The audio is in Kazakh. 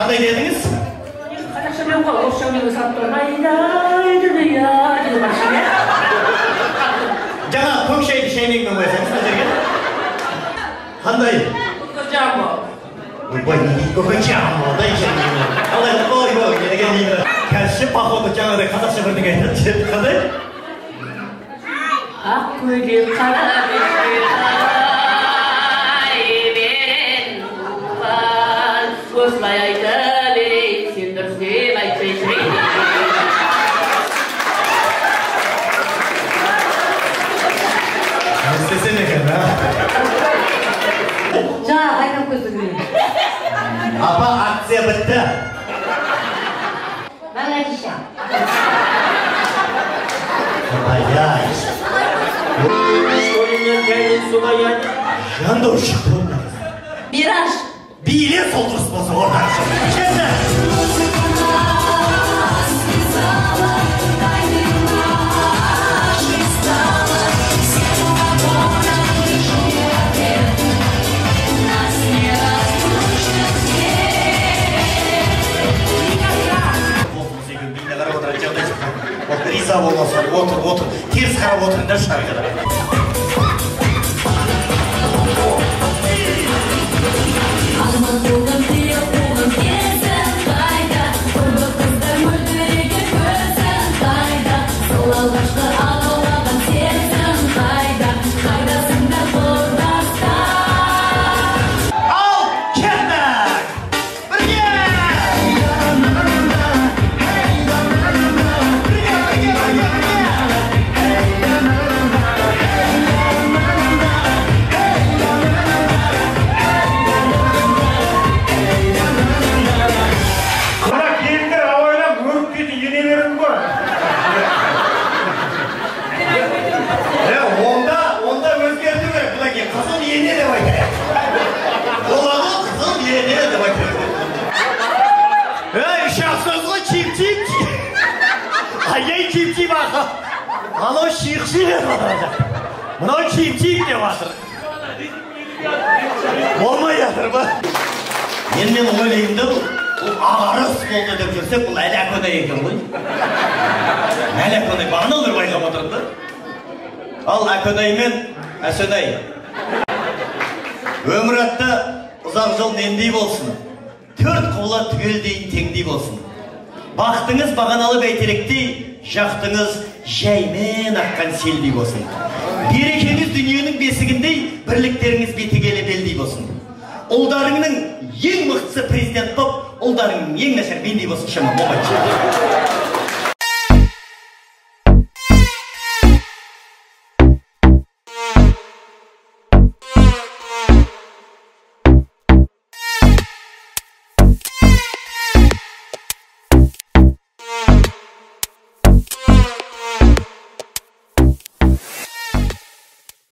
Қандай дедіңіз? Қазақша мен ғой, орысша мен саттым. Жаңа көкшейді шәйнекпен қойсаңыз мына жерге. Қандай? Көкжамбы. Ойбай, не дейді көкжамбы? Дай шәйнекпен. Қалай, ой, не деген дейді. Қазір походу жаңағыдай қазақша бірдеңе айтады. Қандай? Ақ көйлек қара бетке берен туған, осылай айта берейін, сен дұрыс деп айтпай жүрейін. Істесен екен, а? Жаңа қайнап көзді көрейін. Апа, акция бітті. Мен айтышам. Ай-ай. Что меня тянет сюда, я не... Жандошық болмайды. Мираж. Билет сол дұрыс болса ордан шығып. Чесі! Риза болмаса, отыр. Теріс қарап отырыңдар шарқыда. Анау шиқ-шиқ етіп жатыр. Мынау киіп-киіп деп жатыр. Болмай жатыр ба? Мен ойлаймын да бұл ағарыс болды деп жүрсек, бұл әләкөдай екен ғой. Әләкөдай, бағана бір байқап отырды да. Ал әкөдай мен әсөдай. Өмір атты ұзақ жол нендей болсын. Төрт қола түгелдейін теңдей болсын. Бақтыңыз бағаналы бәйтеректей, жақтыңыз жаймен аққан селдей болсын. Берекеңіз дүниенің бесігіндей, бірліктеріңіз бетегелі белдей болсын. Ұлдарыңның ең мықтысы президент боп, ұлдарыңның ең нашар мендей болсын шама болмайды.